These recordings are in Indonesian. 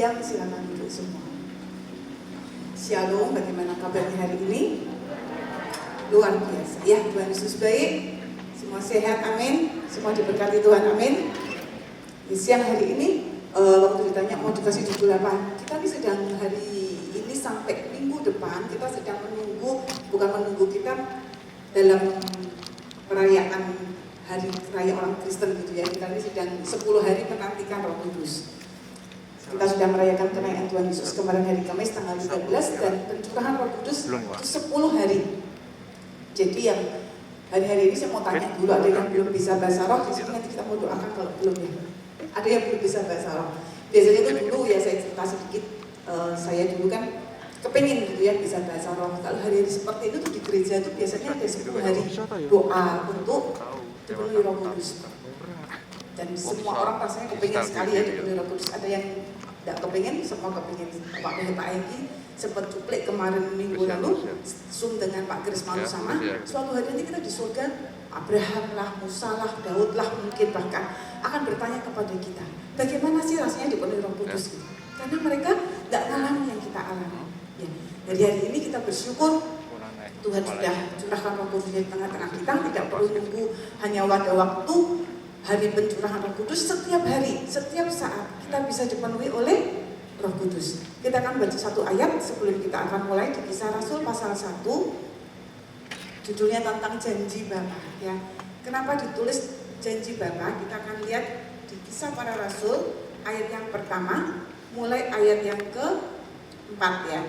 siang, silakan duduk semua. Shalom, bagaimana kabarnya hari ini? Luar biasa, ya. Tuhan Yesus baik, semua sehat, amin. Semua diberkati Tuhan, amin. Di siang hari ini, waktu ditanya mau dikasih judul apa, kita ini sedang hari ini sampai minggu depan, kita sedang menunggu, bukan menunggu, kita dalam perayaan hari raya orang Kristen gitu ya. Kita ini sedang 10 hari menantikan Roh Kudus. Kita sudah merayakan kenaikan Tuhan Yesus kemarin hari Kamis tanggal 13 dan pencurahan Roh Kudus itu 10 hari. Jadi yang hari-hari ini saya mau tanya dulu, ada yang belum bisa bahasa roh, di sini nanti kita mau doakan kalau belum ya. Ada yang belum bisa bahasa roh. Biasanya itu dulu ya saya cerita sedikit, saya dulu kan kepengen gitu ya bisa bahasa roh. Kalau hari-hari seperti itu tuh di gereja itu biasanya ada 10 hari doa untuk dipenuhi Roh Kudus. Dan semua orang rasanya kepengen sekali ya dipenuhi Roh Kudus. Ada yang tidak kepengen, semua kepengen. Pak Egi sempat cuplik kemarin minggu lalu, Zoom dengan Pak Kris Malu sama. Suatu hari nanti kita di surga, Abraham lah, Musa lah, Daud lah mungkin bahkan akan bertanya kepada kita, bagaimana sih rasanya dipenuhi Roh Kudus? Karena mereka tidak mengalami yang kita alami. Ya. Dari hari ini kita bersyukur Tuhan sudah curahkan Roh Kudus di tengah-tengah kita, tidak perlu tunggu hanya pada waktu hari pencurahan Roh Kudus. Setiap hari, setiap saat kita bisa dipenuhi oleh Roh Kudus. Kita akan baca satu ayat sebelum kita akan mulai di Kisah Rasul pasal 1. Judulnya tentang janji Bapa ya. Kenapa ditulis janji Bapa? Kita akan lihat di Kisah Para Rasul ayat yang pertama mulai ayat yang ke-4 ya.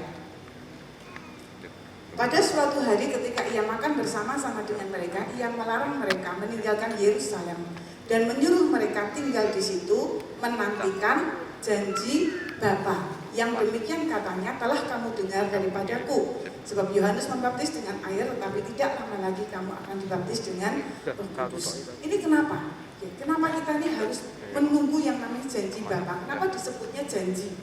Pada suatu hari ketika ia makan bersama-sama dengan mereka, ia melarang mereka meninggalkan Yerusalem dan menyuruh mereka tinggal di situ menantikan janji Bapa. Yang demikian katanya telah kamu dengar daripadaku. Sebab Yohanes membaptis dengan air, tetapi tidak lama lagi kamu akan dibaptis dengan Roh Kudus. Ini kenapa? Kenapa kita ini harus menunggu yang namanya janji Bapa? Kenapa disebutnya janji?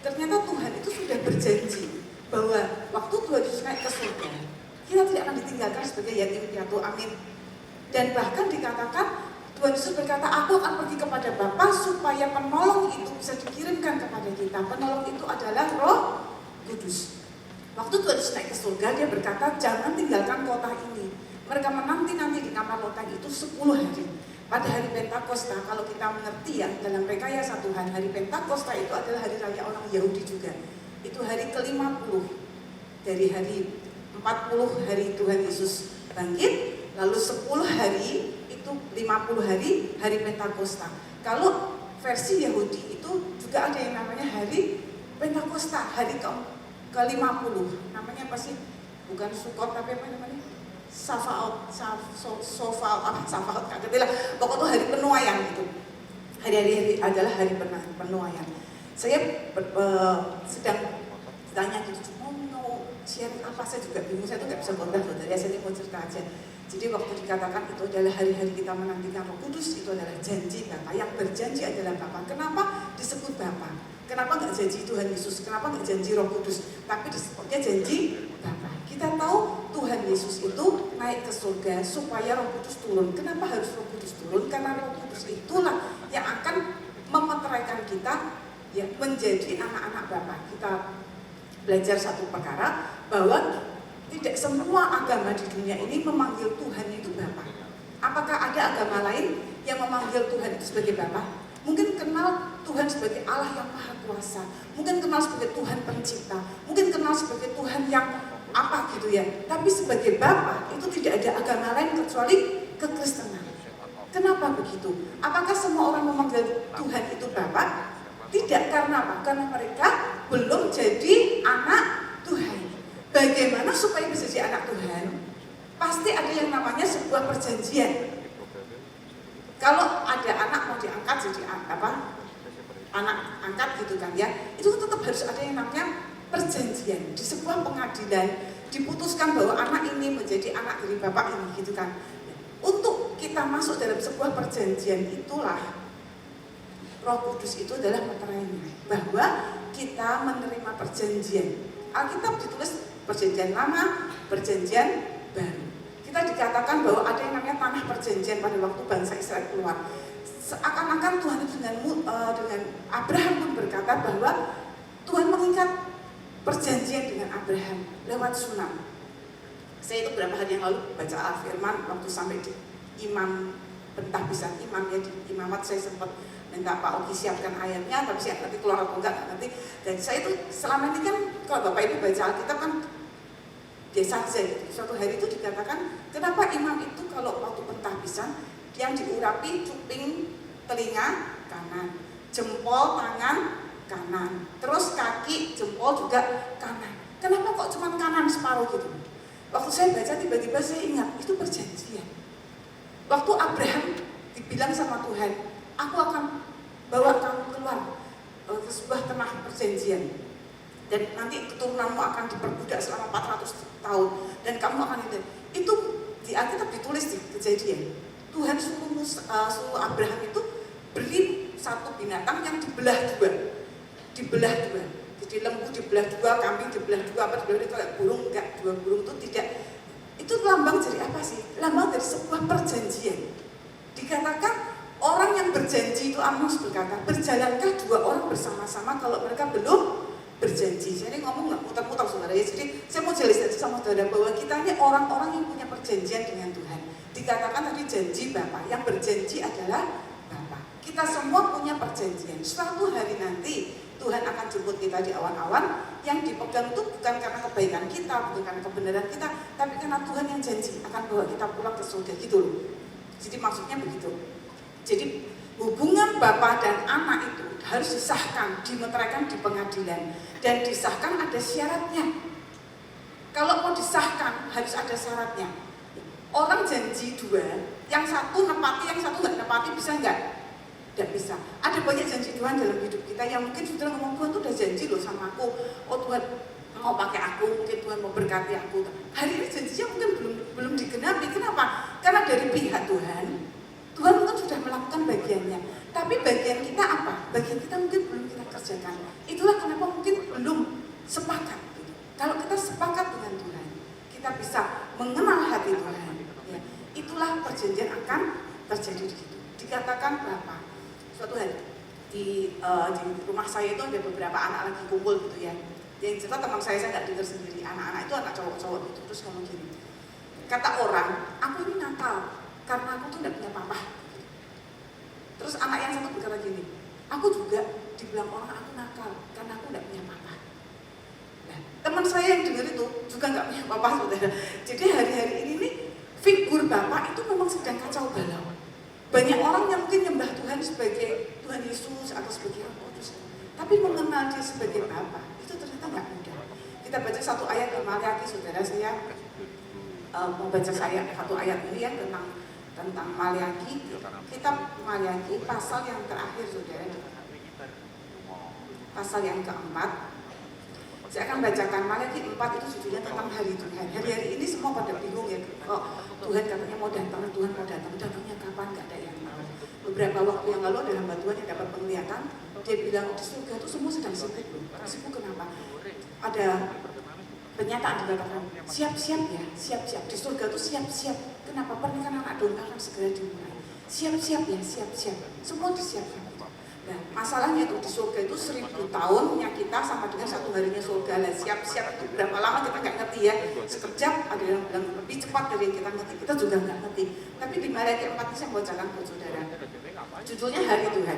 Ternyata Tuhan itu sudah berjanji bahwa waktu Tuhan Yesus naik ke surga, kita tidak akan ditinggalkan sebagai yatim piatu, amin. Dan bahkan dikatakan Tuhan Yesus berkata, aku akan pergi kepada Bapa supaya penolong itu bisa dikirimkan kepada kita. Penolong itu adalah Roh Kudus. Waktu Tuhan Yesus naik ke surga, dia berkata, jangan tinggalkan kota ini. Mereka menanti-nanti di kamar loteng itu 10 hari. Pada hari Pentakosta, kalau kita mengerti ya, dalam rekayasa Tuhan, hari Pentakosta itu adalah hari raya orang Yahudi juga. Itu hari ke-50 dari hari 40 hari Tuhan Yesus bangkit, lalu 10 hari itu 50 hari Pentakosta. Kalau versi Yahudi itu juga ada yang namanya hari Pentakosta, hari ke-50. Namanya apa sih? Bukan Sukot tapi apa namanya? Safaot, Safaot, kagak lah. Pokoknya itu hari penuaian itu. Hari-hari adalah hari penuaian. Saya sedang tanya gitu, mau share apa, saya juga bingung, saya tuh gak bisa khotbah saudara, saya mau cerita aja. Jadi waktu dikatakan itu adalah hari-hari kita menantikan Roh Kudus, itu adalah janji Bapa. Yang berjanji adalah Bapa. Kenapa disebut Bapa? Kenapa gak janji Tuhan Yesus? Kenapa gak janji Roh Kudus? Tapi disebutnya janji Bapa. Kita tahu Tuhan Yesus itu naik ke surga supaya Roh Kudus turun. Kenapa harus Roh Kudus turun? Karena Roh Kudus itulah yang akan memeteraikan kita ya menjadi anak-anak Bapa. Kita belajar satu perkara bahwa tidak semua agama di dunia ini memanggil Tuhan itu Bapa. Apakah ada agama lain yang memanggil Tuhan itu sebagai Bapa? Mungkin kenal Tuhan sebagai Allah yang Maha Kuasa, mungkin kenal sebagai Tuhan Pencipta, mungkin kenal sebagai Tuhan yang apa gitu ya. Tapi sebagai Bapa itu tidak ada agama lain kecuali kekristenan. Kenapa begitu? Apakah semua orang memanggil Tuhan itu Bapa? Tidak, karena apa? Karena mereka belum jadi anak Tuhan. Bagaimana supaya bisa jadi anak Tuhan? Pasti ada yang namanya sebuah perjanjian. Kalau ada anak mau diangkat jadi apa? Anak angkat gitu kan ya. Itu tetap harus ada yang namanya perjanjian. Di sebuah pengadilan diputuskan bahwa anak ini menjadi anak dari bapak ini gitu kan. Untuk kita masuk dalam sebuah perjanjian itulah Roh Kudus itu adalah meterainya bahwa kita menerima perjanjian. Alkitab ditulis perjanjian lama, perjanjian baru. Kita dikatakan bahwa ada yang namanya tanah perjanjian pada waktu bangsa Israel keluar. seakan-akan Tuhan itu dengan Abraham pun berkata bahwa Tuhan mengikat perjanjian dengan Abraham lewat sunnah. Saya itu beberapa hari yang lalu baca firman waktu sampai di imam pentahbisan imam ya, di imamat saya sempat minta Pak Oki siapkan ayatnya, tapi saya nanti keluar atau enggak nanti. Dan saya itu selama ini kan kalau Bapak Ibu baca Alkitab kan biasa saja gitu. Suatu hari itu dikatakan kenapa imam itu kalau waktu pentahbisan yang diurapi cuping telinga kanan, jempol tangan kanan, terus kaki jempol juga kanan. Kenapa kok cuma kanan separuh gitu? Waktu saya baca tiba-tiba saya ingat itu perjanjian. Waktu Abraham dibilang sama Tuhan, aku akan bawa kamu keluar ke sebuah tanah perjanjian dan nanti keturunanmu akan diperbudak selama 400 tahun dan kamu akan itu di Alkitab ditulis di Kejadian. Tuhan suruh Abraham itu beli satu binatang yang dibelah dua. Jadi lembu dibelah dua, kambing dibelah dua, apa dibelah dua, kayak burung enggak, dua burung itu tidak. Itu lambang dari apa sih? Lambang dari sebuah perjanjian. Dikatakan orang yang berjanji itu Amos berkata, berjalankah dua orang bersama-sama kalau mereka belum berjanji. Jadi ngomong nggak muter-muter saudara ya. Jadi saya mau jelaskan sama saudara bahwa kita ini orang-orang yang punya perjanjian dengan Tuhan. Dikatakan tadi janji Bapa, yang berjanji adalah Bapa. Kita semua punya perjanjian. Suatu hari nanti Tuhan akan jemput kita di awan-awan, yang dipegang itu bukan karena kebaikan kita, bukan karena kebenaran kita, tapi karena Tuhan yang janji akan bawa kita pulang ke surga gitu loh. Jadi maksudnya begitu. Jadi hubungan Bapa dan Anak itu harus disahkan, dimeteraikan di pengadilan, dan disahkan ada syaratnya. Kalau mau disahkan harus ada syaratnya. Orang janji dua, yang satu nepati, yang satu nggak nepati, bisa nggak? Tidak bisa. Ada banyak janji Tuhan dalam hidup kita yang mungkin sudah ngomong Tuhan tuh udah janji loh sama aku. Oh Tuhan mau pakai aku, mungkin Tuhan mau berkati aku. Hari ini janjinya mungkin belum digenapi. Kenapa? Karena dari pihak Tuhan mungkin sudah melakukan bagiannya. Tapi bagian kita apa? Bagian kita mungkin belum kita kerjakan. Itulah kenapa mungkin belum sepakat. Gitu. Kalau kita sepakat dengan Tuhan, kita bisa mengenal hati Tuhan. Ya. Itulah perjanjian akan terjadi di situ. Dikatakan Bapa. Suatu hari di rumah saya itu ada beberapa anak lagi kumpul gitu ya. Yang cerita teman saya nggak dengar sendiri. Anak-anak itu anak cowok-cowok gitu. Terus ngomong gini, kata orang, aku ini nakal karena aku tuh nggak punya papa. Terus anak yang satu berkata gini, aku juga dibilang orang aku nakal karena aku nggak punya papa. Nah, teman saya yang dengar itu juga nggak punya papa saudara. Jadi hari-hari ini nih figur bapak itu memang sedang kacau balau. Banyak orang yang mungkin nyembah Tuhan sebagai Tuhan Yesus atau sebagai Roh Kudus, tapi mengenal dia sebagai Bapa itu ternyata nggak mudah. Kita baca satu ayat di Maliaki, saudara. Saya mau baca satu ayat ini ya tentang Maliaki. Kitab Maliaki pasal yang terakhir, saudara, pasal yang keempat. Saya akan bacakan Maliaki 4 itu judulnya tentang hari Tuhan. Hari-hari ini semua pada bingung ya. Oh, Tuhan katanya mau datang, Tuhan mau datang. Datangnya kapan? Gak ada yang tahu. Beberapa waktu yang lalu ada hamba Tuhan yang dapat penglihatan. Dia bilang di surga itu semua sedang sibuk loh. Sibuk kenapa? Ada pernyataan dikatakan siap-siap ya, siap-siap. Di surga itu siap-siap. Kenapa? Pernikahan anak domba akan segera dimulai. Siap-siap ya, siap-siap. Semua disiapkan. Nah, masalahnya itu di surga itu 1000 tahunnya kita sama dengan 1 harinya surga. Lah siap-siap itu berapa lama kita nggak ngerti ya. Sekejap ada yang bilang lebih cepat dari yang kita ngerti. Kita juga nggak ngerti. Tapi di Maliaki 4 ini saya bacakan buat saudara. Judulnya Hari Tuhan.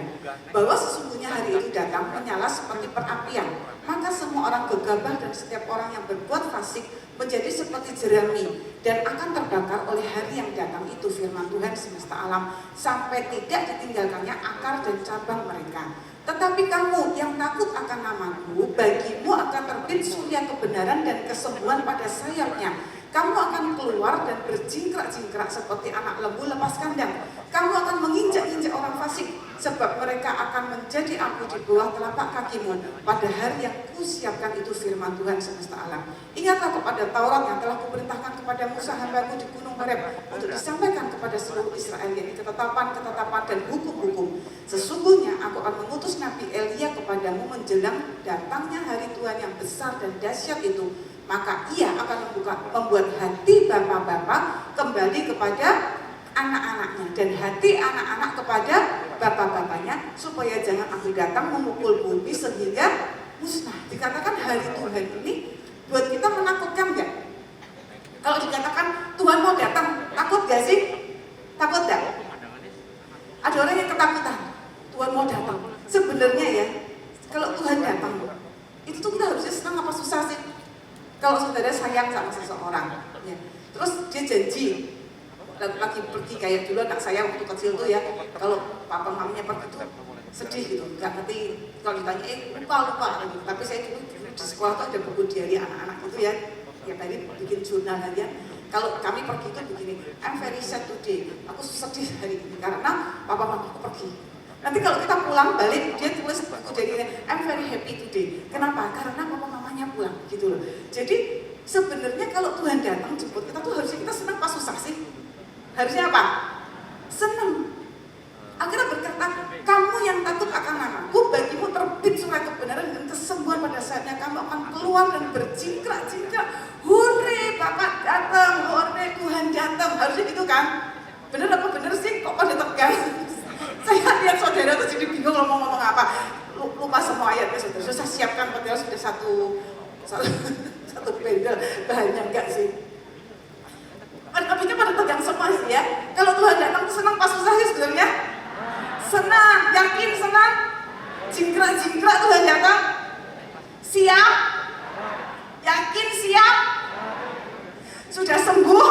Bahwa sesungguhnya hari itu datang menyala seperti perapian. Maka semua orang gegabah dan setiap orang yang berbuat fasik menjadi seperti jerami dan akan terbakar oleh hari yang datang itu, firman Tuhan semesta alam, sampai tidak ditinggalkannya akar dan cabang mereka. Tetapi kamu yang takut akan namaku, bagimu akan terbit surya kebenaran dan kesembuhan pada sayapnya. Kamu akan keluar dan berjingkrak-jingkrak seperti anak lembu lepas kandang. Kamu akan menginjak-injak orang fasik, sebab mereka akan menjadi abu di bawah telapak kakimu pada hari yang kusiapkan itu, firman Tuhan semesta alam. Ingatlah kepada Taurat yang telah kuperintahkan kepada Musa hambaku di gunung Horeb untuk disampaikan kepada seluruh Israel, yaitu ketetapan-ketetapan dan hukum-hukum. Sesungguhnya aku akan mengutus Nabi Elia kepadamu menjelang datangnya hari Tuhan yang besar dan dahsyat itu. Maka ia akan membuat hati bapa-bapa kembali kepada anak-anaknya dan hati anak-anak kepada bapak-bapaknya supaya jangan aku datang memukul bumi sehingga musnah. Dikatakan hari Tuhan ini buat kita menakutkan nggak? Kalau dikatakan Tuhan mau datang, takut gak sih? Takut gak? Ada orang yang ketakutan, Tuhan mau datang. Sebenarnya ya, kalau Tuhan datang, itu tuh kita harusnya senang apa susah sih? Kalau saudara sayang sama seseorang, ya. Terus dia janji, lagi pergi kayak dulu anak saya waktu kecil tuh ya, kalau papa mamanya pergi tuh sedih gitu, nggak ngerti. Kalau ditanya, lupa gitu. Tapi saya dulu di sekolah tuh ada buku diary anak-anak gitu ya, tiap hari bikin jurnal harian. Kalau kami pergi itu begini, I'm very sad today, aku sedih hari ini karena papa mamaku pergi. Nanti kalau kita pulang balik, dia tulis buku diary, I'm very happy today. Kenapa? Karena papa mamanya pulang gitu loh. Jadi sebenarnya kalau Tuhan datang jemput kita tuh harusnya kita senang pas susah sih. Harusnya apa? Senang. Akhirnya berkata, kamu yang takut akan namaku, bagimu terbit surat kebenaran dan kesembuhan pada saatnya kamu akan keluar dan berjingkrak-jingkrak. Hore, Bapak datang, hore, Tuhan datang. Harusnya gitu kan? Bener apa bener sih? Kok pada tegas? Saya lihat saudara tuh jadi bingung ngomong apa. Lupa semua ayatnya saudara. Saya siapkan padahal sudah satu bendel. Bahannya enggak sih? Habisnya pada tegang semua sih ya. Kalau Tuhan datang tuh senang pas susah sih sebenarnya. Senang, yakin senang. Jingkrak-jingkrak Tuhan datang. Siap? Yakin siap? Sudah sembuh?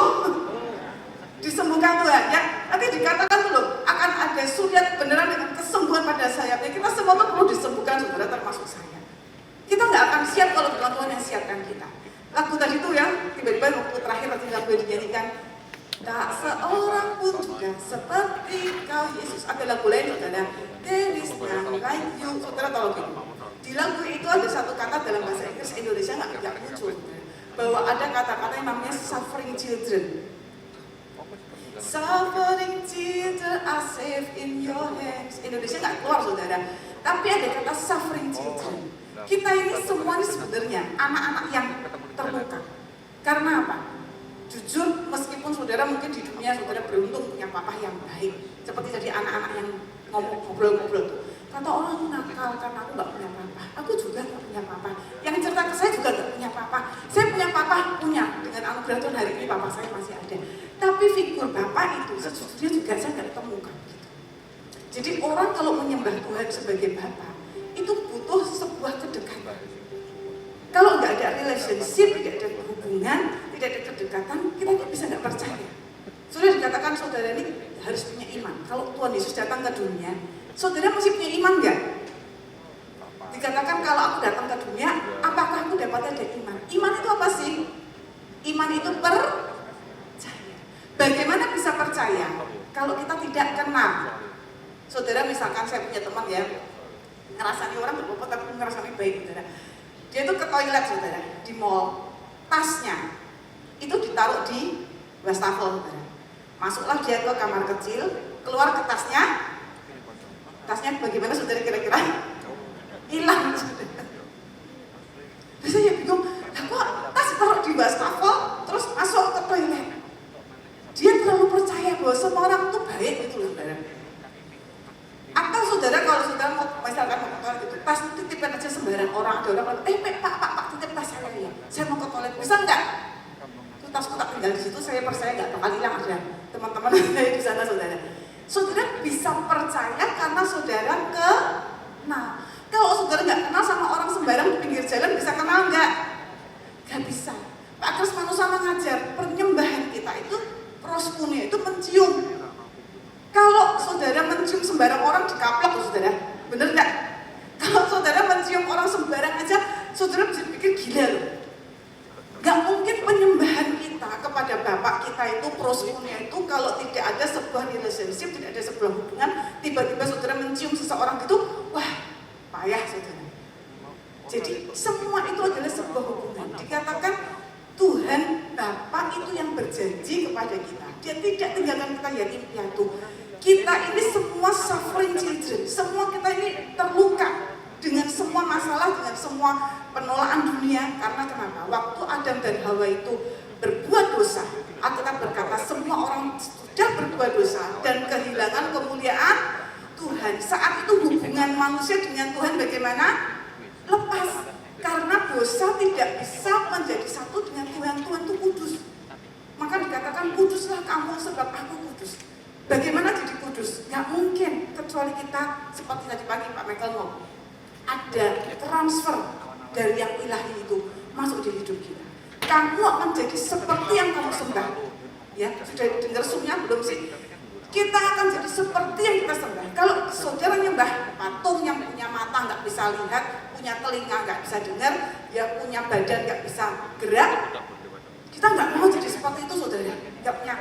Disembuhkan Tuhan ya. Nanti dikatakan dulu akan ada surat kebenaran dengan kesembuhan pada sayapnya. Kita semua tuh perlu disembuhkan saudara, termasuk saya. Kita nggak akan siap kalau bukan Tuhan yang siapkan kita. Lagu tadi tuh ya, tiba-tiba waktu terakhir nanti lagu yang dinyanyikan, tak seorang pun juga seperti kau Yesus. Ada lagu lain saudara, there is none like you. Saudara tahu gitu. Di lagu itu ada satu kata dalam bahasa Inggris, Indonesia nggak muncul, bahwa ada kata-kata yang namanya suffering children. Suffering children are safe in your hands. Indonesia nggak keluar saudara, tapi ada kata suffering children. Kita ini semua ini sebenarnya anak-anak yang terluka. Karena apa? Jujur, meskipun saudara mungkin di dunia saudara beruntung punya papa yang baik, seperti tadi anak-anak yang ngobrol-ngobrol tuh. Kata orang nakal karena aku nggak punya papa. Aku juga nggak punya papa. Yang cerita ke saya juga nggak punya papa. Saya punya papa, punya. Dengan anugerah Tuhan hari ini papa saya masih ada. Tapi figur bapak itu sejujurnya juga saya nggak temukan. Jadi orang kalau menyembah Tuhan sebagai bapak itu butuh sebuah kedekatan. Kalau nggak ada relationship, tidak ada hubungan, tidak ada kedekatan, kita bisa nggak percaya. Sudah dikatakan saudara ini harus punya iman. Kalau Tuhan Yesus datang ke dunia, saudara masih punya iman nggak? Dikatakan kalau aku datang ke dunia, apakah aku dapat ada iman? Iman itu apa sih? Iman itu percaya. Bagaimana bisa percaya kalau kita tidak kenal? Saudara misalkan saya punya teman ya, ngerasani orang berbobot tapi ngerasani baik saudara. Dia tuh ke toilet saudara, di mall, tasnya itu ditaruh di wastafel saudara. Masuklah dia ke kamar kecil, keluar ke tasnya bagaimana saudara kira-kira? Hilang saudara. Terus saya bingung, kok tas ditaruh di wastafel terus masuk ke toilet? Dia terlalu percaya bahwa semua orang tuh baik gitu loh saudara. Atau saudara kalau saudara mau misalkan mau ke toilet gitu, tas titipkan aja sembarang orang, ada orang pak titip tas saya ya, saya mau ke toilet, bisa nggak? Itu tasku tak tinggal di situ, saya percaya nggak bakal hilang ada teman-teman saya di sana saudara. Saudara bisa percaya karena saudara kenal. Kalau saudara nggak kenal sama orang sembarang di pinggir jalan, bisa kenal nggak? Nggak bisa. Pak Krismanus sama ngajar penyembahan kita itu prospunia itu mencium. Kalau saudara mencium sembarang orang dikaplok saudara, bener nggak? Kalau saudara mencium orang sembarang aja, saudara bisa pikir gila loh. Gak mungkin penyembahan kita kepada Bapak kita itu prospunia itu kalau tidak ada sebuah relationship, tidak ada sebuah hubungan, tiba-tiba saudara mencium seseorang itu, wah payah saudara. Jadi semua itu adalah sebuah hubungan. Dikatakan Tuhan Bapa itu yang berjanji kepada kita. Dia tidak tinggalkan kita yatim piatu. Kita ini semua suffering children. Semua kita ini terluka dengan semua masalah, dengan semua penolakan dunia. Karena kenapa? Waktu Adam dan Hawa itu berbuat dosa, Alkitab berkata semua orang sudah berbuat dosa dan kehilangan kemuliaan Tuhan. saat itu hubungan manusia dengan Tuhan bagaimana? Lepas. Karena dosa tidak bisa menjadi satu dengan Tuhan. Tuhan itu kudus. Maka dikatakan kuduslah kamu sebab aku kudus. Bagaimana jadi kudus? Gak mungkin kecuali kita seperti tadi pagi Pak Michael ngomong, ada transfer dari yang ilahi itu masuk di hidup kita. Kamu akan jadi seperti yang kamu sembah. Ya, sudah dengar sumnya belum sih? Kita akan jadi seperti yang kita sembah. Kalau saudara nyembah patung yang punya mata nggak bisa lihat, punya telinga nggak bisa dengar, ya punya badan nggak bisa gerak, kita nggak mau jadi seperti itu saudara. Nggak punya.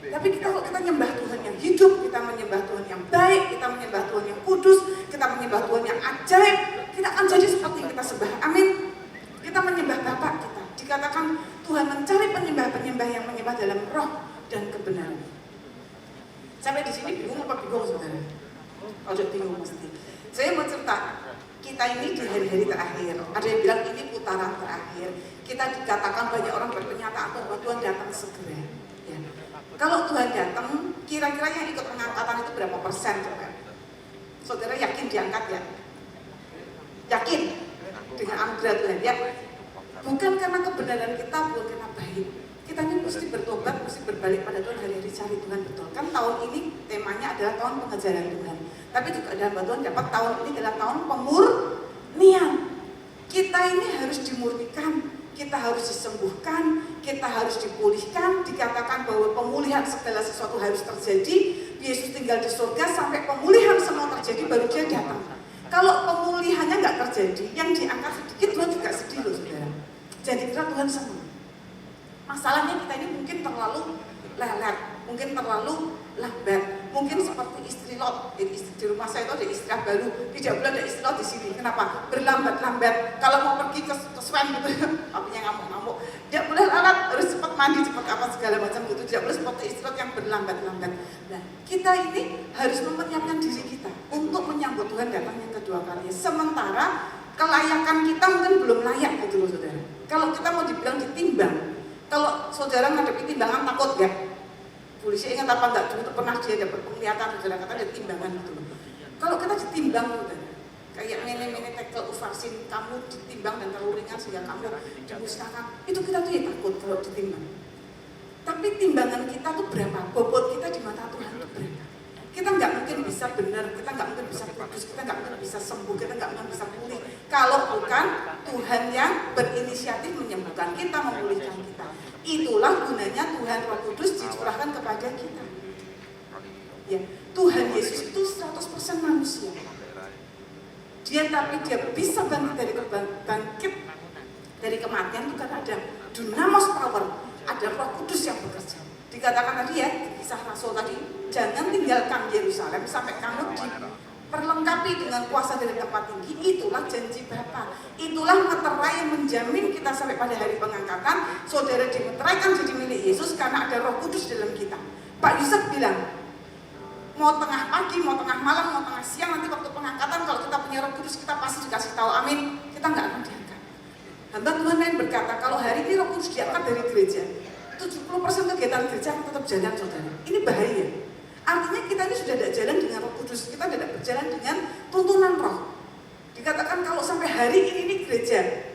Tapi kalau kita nyembah Tuhan yang hidup, kita menyembah Tuhan yang baik, kita menyembah Tuhan yang kudus, kita menyembah Tuhan yang ajaib, kita akan jadi seperti yang kita sembah. Amin. Kita menyembah Bapa kita. Dikatakan Tuhan mencari penyembah-penyembah yang menyembah dalam roh dan kebenaran. Sampai di sini bingung apa bingung saudara? Kalau bingung mesti. Saya mau cerita, kita ini di hari-hari terakhir. Ada yang bilang ini putaran terakhir. Kita dikatakan banyak orang berpernyataan bahwa Tuhan datang segera. Ya. Kalau Tuhan datang, kira-kira yang ikut pengangkatan itu berapa persen coba? Saudara yakin diangkat ya? Yakin dengan anugerah Tuhan ya? Bukan karena kebenaran kita, bukan karena baik. Kita ini mesti bertobat, mesti berbalik pada Tuhan, hari-hari cari Tuhan betul. Kan tahun ini temanya adalah tahun pengejaran Tuhan. Tapi juga dalam Tuhan dapat tahun ini adalah tahun pemurnian. Kita ini harus dimurnikan, kita harus disembuhkan, kita harus dipulihkan. Dikatakan bahwa pemulihan segala sesuatu harus terjadi. Yesus tinggal di surga sampai pemulihan semua terjadi baru dia datang. Kalau pemulihannya nggak terjadi, yang diangkat sedikit Tuhan juga sedih loh saudara. Jadi kira Tuhan senang. Masalahnya kita ini mungkin terlalu lelet, mungkin terlalu lambat, mungkin seperti istri Lot. Di rumah saya itu ada istri baru, tidak boleh ada istri Lot di sini. Kenapa? Berlambat-lambat. Kalau mau pergi ke swam gitu, apinya ngamuk-ngamuk. Tidak boleh lalat, harus cepat mandi, cepat apa segala macam gitu. Tidak boleh seperti istri Lot yang berlambat-lambat. Nah, kita ini harus mempersiapkan diri kita untuk menyambut Tuhan datang yang kedua kali. Sementara kelayakan kita mungkin belum layak gitu loh saudara. Kalau kita mau dibilang ditimbang, kalau saudara ngadepi timbangan takut ya? Polisi ingat apa enggak? Dulu pernah dia dapat penglihatan, saudara kata ada timbangan gitu. Kalau kita ditimbang saudara, kayak mene-mene tekel uvarsin, kamu ditimbang dan terlalu ringan sehingga kamu dimusnahkan. Itu kita tuh ya takut kalau ditimbang. Tapi timbangan kita tuh berapa? Bobot kita di mata Tuhan itu berapa? Kita nggak mungkin bisa benar, kita nggak mungkin bisa kudus, kita nggak mungkin bisa sembuh, kita nggak mungkin bisa pulih. Kalau bukan Tuhan yang berinisiatif menyembuhkan kita, memulihkan kita. Itulah gunanya Tuhan Roh Kudus dicurahkan kepada kita. Ya, Tuhan Yesus itu 100% manusia. Tapi dia bisa bangkit dari kematian itu karena ada dunamos power, ada Roh Kudus yang bekerja. Dikatakan tadi ya, kisah Rasul tadi, jangan tinggalkan Yerusalem sampai kamu diperlengkapi dengan kuasa dari tempat tinggi. Itulah janji Bapa. Itulah meterai yang menjamin kita sampai pada hari pengangkatan. Saudara dimeteraikan jadi milik Yesus karena ada Roh Kudus dalam kita. Pak Yusuf bilang, mau tengah pagi, mau tengah malam, mau tengah siang, nanti waktu pengangkatan kalau kita punya Roh Kudus kita pasti dikasih tahu amin. Kita nggak akan diangkat. Hamba Tuhan lain berkata, kalau hari ini Roh Kudus diangkat dari gereja, 70% kegiatan gereja akan tetap jalan saudara. Ini bahaya. Artinya kita ini sudah tidak jalan dengan Roh Kudus, kita tidak berjalan dengan tuntunan Roh. Dikatakan kalau sampai hari ini gereja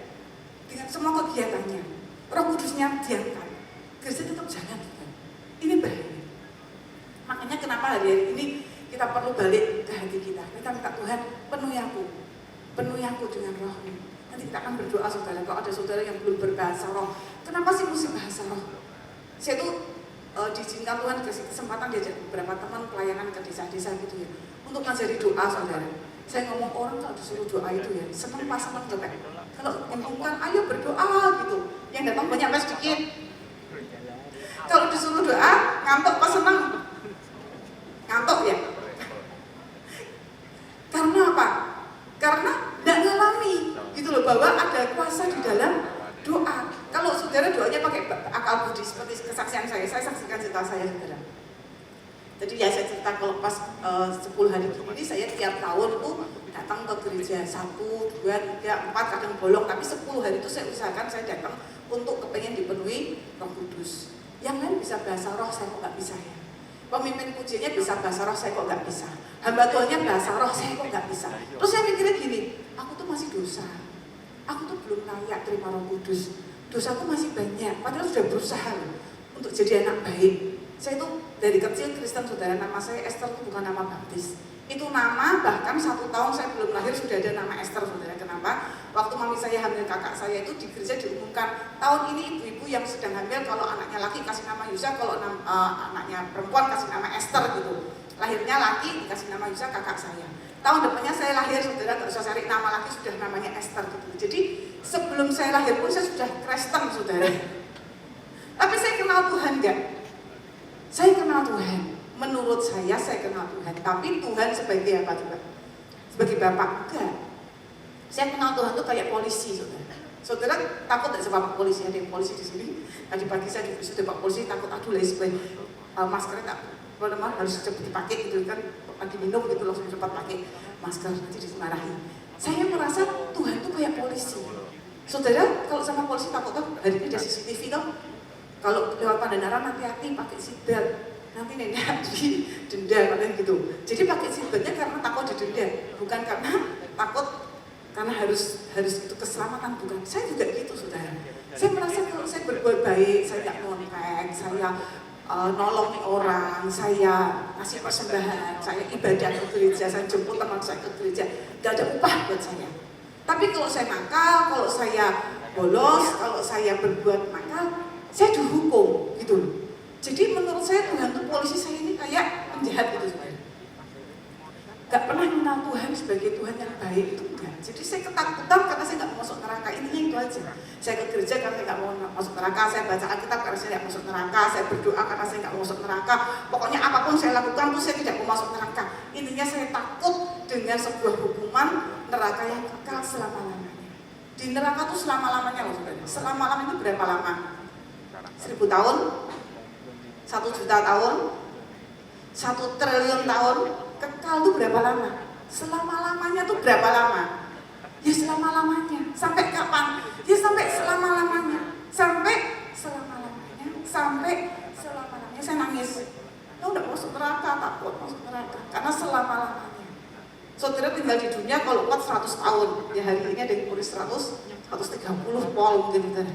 dengan semua kegiatannya, Roh Kudusnya diangkat, gereja tetap jalan. Ini bahaya. Makanya kenapa hari ini kita perlu balik ke hati kita. Kita minta Tuhan penuhi aku dengan Roh-Mu. Nanti kita akan berdoa saudara. Kalau ada saudara yang belum berbahasa Roh, kenapa sih mesti bahasa Roh? Saya tuh diizinkan Tuhan dikasih kesempatan diajak beberapa teman pelayanan ke desa-desa gitu ya, untuk ngajari doa saudara. Saya ngomong orang kalau disuruh doa itu ya seneng pas seneng coba. Kalau ngomongkan ayo berdoa gitu, yang datang banyak pas sedikit. Kalau disuruh doa ngantuk pas seneng, ngantuk ya. Karena apa? Karena tidak ngalami gitu loh bahwa ada kuasa di dalam doa. Kalau saudara doanya pakai akal budi seperti kesaksian saya saksikan cerita saya saudara. Jadi ya saya cerita kalau pas 10 hari ini saya tiap tahun tuh datang ke gereja 1, 2, 3, 4 kadang bolong, tapi 10 hari itu saya usahakan saya datang untuk kepengen dipenuhi Roh Kudus. Yang lain bisa bahasa roh, saya kok nggak bisa ya. Pemimpin pujiannya bisa bahasa roh, saya kok nggak bisa. Hamba Tuhannya bahasa roh, saya kok nggak bisa. Terus saya mikirnya gini, aku tuh masih dosa. Aku tuh belum layak terima Roh Kudus. Dosaku masih banyak, padahal sudah berusaha loh untuk jadi anak baik. Saya tuh dari kecil Kristen, saudara. Nama saya Esther itu bukan nama baptis. Itu nama, bahkan 1 tahun saya belum lahir sudah ada nama Esther, saudara. Kenapa? Waktu mami saya hamil kakak saya itu di gereja diumumkan, tahun ini ibu-ibu yang sedang hamil kalau anaknya laki kasih nama Yusa, kalau anaknya perempuan kasih nama Esther gitu. Lahirnya laki dikasih nama Yusa, kakak saya. Tahun depannya saya lahir, saudara, nggak usah cari nama lagi, sudah namanya Esther gitu. Jadi sebelum saya lahir pun saya sudah Kristen, saudara. Tapi saya kenal Tuhan nggak? Saya kenal Tuhan. Menurut saya kenal Tuhan. Tapi Tuhan sebagai apa coba? Sebagai Bapak? Enggak. Saya kenal Tuhan itu kayak polisi, saudara. Saudara takut nggak sama Pak Polisi? Ada yang polisi di sini. Tadi pagi saya disuruh Pak Polisi, takut aduh lah sebagai maskernya tak harus cepat dipakai gitu kan, lagi minum gitu langsung cepat pakai masker, nanti dimarahi. Saya merasa Tuhan itu kayak polisi. Saudara kalau sama polisi takut kan, hari ini ada CCTV kan, kalau lewat Pandanaran hati-hati pakai seatbelt, nanti nenek didenda katanya gitu. Jadi pakai seatbeltnya karena takut didenda, bukan karena takut karena harus itu keselamatan, bukan. Saya juga gitu, saudara. Saya merasa kalau saya berbuat baik, saya nggak nyontek, saya nolong orang, saya kasih persembahan, saya ibadah ke gereja, saya jemput teman saya ke gereja, gak ada upah buat saya. Tapi kalau saya nakal, kalau saya bolos, kalau saya berbuat nakal, saya dihukum gitu loh. Jadi menurut saya Tuhan tuh polisi saya ini kayak penjahat gitu sebenarnya. Gak pernah mengenal Tuhan sebagai Tuhan yang baik, itu enggak. Jadi saya ketakutan karena saya gak mau masuk neraka, intinya itu aja. Saya ke gereja karena saya gak mau masuk neraka, saya baca Alkitab karena saya gak masuk neraka, saya berdoa karena saya gak mau masuk neraka. Pokoknya apapun saya lakukan tuh saya tidak mau masuk neraka. Intinya saya takut dengan sebuah hukuman neraka yang kekal selama-lamanya. Di neraka tuh selama-lamanya loh saudara. Selama-lamanya itu berapa lama? 1000 tahun? 1 juta tahun? 1 triliun tahun? Kekal tuh berapa lama? Selama-lamanya tuh berapa lama? Ya selama-lamanya. Sampai kapan? Ya sampai selama-lamanya. Sampai selama-lamanya. Sampai selama-lamanya. Saya nangis. Lo udah masuk neraka, takut masuk neraka. Karena selama-lamanya. Saudara tinggal di dunia kalau kuat 100 tahun. Ya hari ini ada yang umur 130 pol mungkin.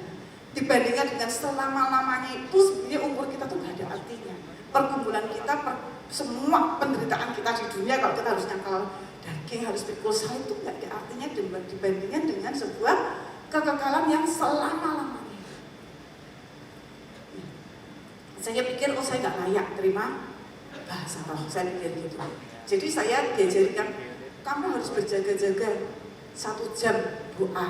Dibandingkan dengan selama-lamanya itu sebenarnya umur kita tuh gak ada artinya. Pergumulan kita, semua penderitaan kita di dunia kalau kita harus nyangkal daging, harus pikul salib itu nggak ada artinya dibandingkan dengan sebuah kekekalan yang selama-lamanya. Saya pikir saya nggak layak terima bahasa roh, saya pikir gitu. Jadi saya diajarkan kamu harus berjaga-jaga 1 jam doa.